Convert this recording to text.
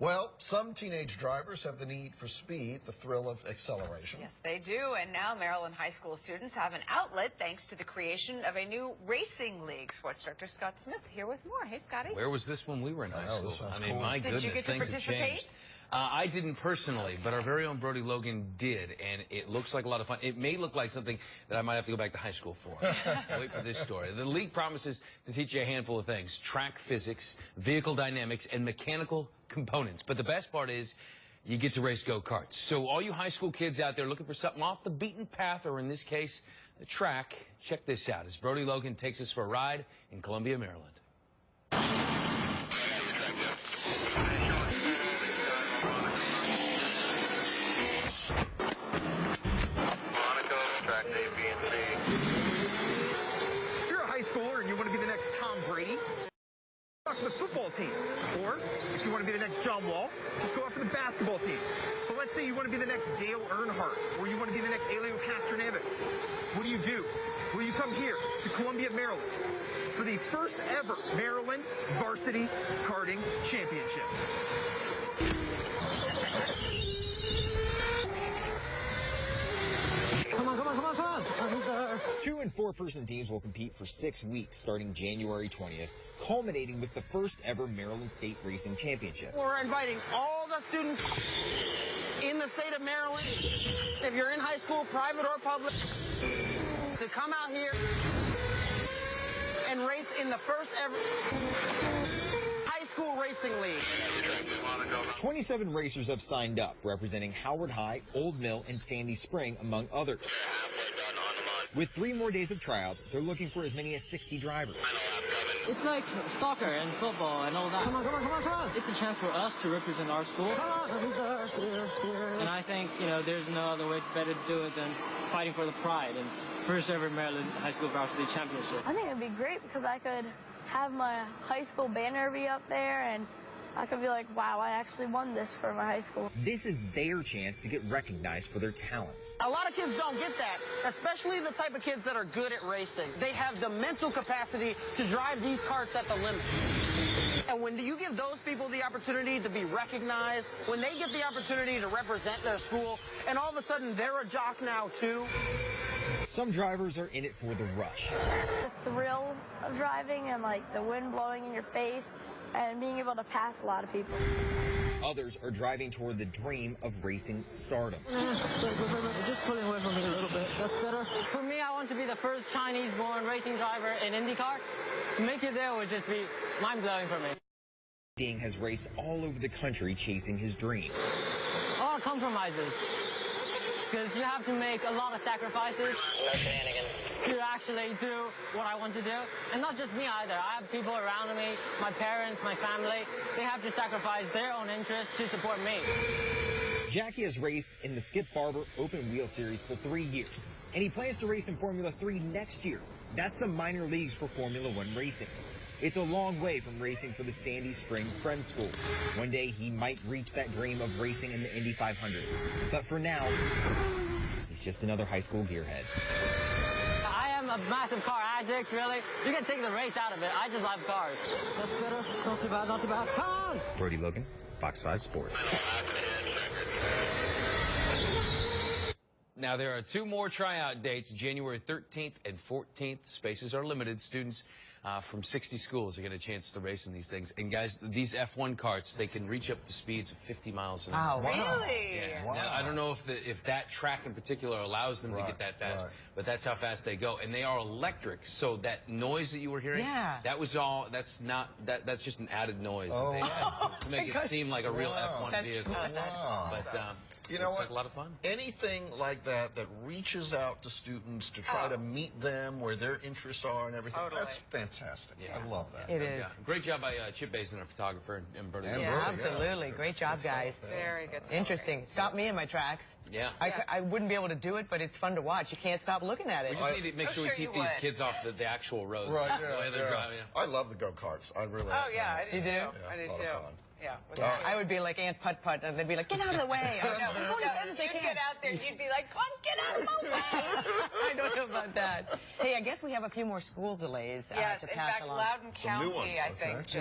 Well, some teenage drivers have the need for speed, the thrill of acceleration. Yes, they do. And now Maryland high school students have an outlet thanks to the creation of a new racing league. Sports director Scott Smith here with more. Hey, Scotty. Where was this when we were in high school? I mean, cool. my goodness, Did you get to things have participate? changed. I didn't personally, but our very own Brody Logan did, and it looks like a lot of fun. It may look like something that I might have to go back to high school for. Wait for this story. The league promises to teach you a handful of things: track physics, vehicle dynamics, and mechanical components. But the best part is you get to race go-karts. So all you high school kids out there looking for something off the beaten path, or in this case, the track, check this out as Brody Logan takes us for a ride in Columbia, Maryland. If you're a high schooler and you want to be the next Tom Brady, go after the football team. Or if you want to be the next John Wall, just go after the basketball team. But let's say you want to be the next Dale Earnhardt, or you want to be the next Elio Castroneves. What do? Well, you come here to Columbia, Maryland, for the first ever Maryland Varsity Karting Championship. Come on. 2- and 4-person teams will compete for 6 weeks starting January 20th, culminating with the first ever Maryland State Racing Championship. We're inviting all the students in the state of Maryland, if you're in high school, private or public, to come out here and race in the first ever high school racing league. 27 racers have signed up, representing Howard High, Old Mill, and Sandy Spring, among others. With 3 more days of tryouts, they're looking for as many as 60 drivers. It's like soccer and football and all that. Come on. It's a chance for us to represent our school. And I think, there's no other way better to do it than fighting for the pride and first ever Maryland High School Varsity Championship. I think it'd be great because I could have my high school banner be up there and I could be like, wow, I actually won this for my high school. This is their chance to get recognized for their talents. A lot of kids don't get that, especially the type of kids that are good at racing. They have the mental capacity to drive these karts at the limit. And when you give those people the opportunity to be recognized, when they get the opportunity to represent their school, and all of a sudden they're a jock now too. Some drivers are in it for the rush. The thrill of driving and like the wind blowing in your face and being able to pass a lot of people. Others are driving toward the dream of racing stardom. Just pulling away from me a little bit. That's better. For me, I want to be the first Chinese-born racing driver in IndyCar. To make it there would just be mind-blowing for me. Ding has raced all over the country chasing his dream. A lot of compromises. Because you have to make a lot of sacrifices to actually do what I want to do. And not just me either. I have people around me, my parents, my family. They have to sacrifice their own interests to support me. Jackie has raced in the Skip Barber Open Wheel Series for 3 years, and he plans to race in Formula 3 next year. That's the minor leagues for Formula 1 racing. It's a long way from racing for the Sandy Spring Friends School. One day he might reach that dream of racing in the Indy 500. But for now, he's just another high school gearhead. I am a massive car addict, really. You can take the race out of it. I just love cars. That's better. Not too bad. Come on! Brody Logan, Fox 5 Sports. Now, there are 2 more tryout dates, January 13th and 14th. Spaces are limited. Students from 60 schools are getting a chance to race in these things. And, guys, these F1 karts, they can reach up to speeds of 50 miles an hour. Wow. Really? Yeah. Wow. Now, I don't know if that track in particular allows them to get that fast, but that's how fast they go. And they are electric, so that noise that you were hearing, that was all, that's just an added noise that they had to make it seem like a real F1 vehicle. But you know looks what? like a lot of fun. Anything like that reaches out to students to try to meet them where their interests are and everything, that's fantastic. Yeah. I love that. It is. Great job by Chip Basin, our photographer, and Brody. Yeah, absolutely. Great job, guys. Very good stuff. Interesting. Stop me in my tracks. Yeah. I wouldn't be able to do it, but it's fun to watch. You can't stop looking at it. We just need to make sure we keep these kids off the actual roads. Right, the way they're driving. I love the go-karts. I really Oh, yeah, I do too. do? I do a lot too. of fun. Yeah. I would be like Aunt Putt-Putt, and they'd be like, get out of the way. You'd get out there, you'd be like, oh, get out of my way. I don't know about that. Hey, I guess we have a few more school delays Yes, to in pass fact, along. Loudoun Some new County, ones, I think, just...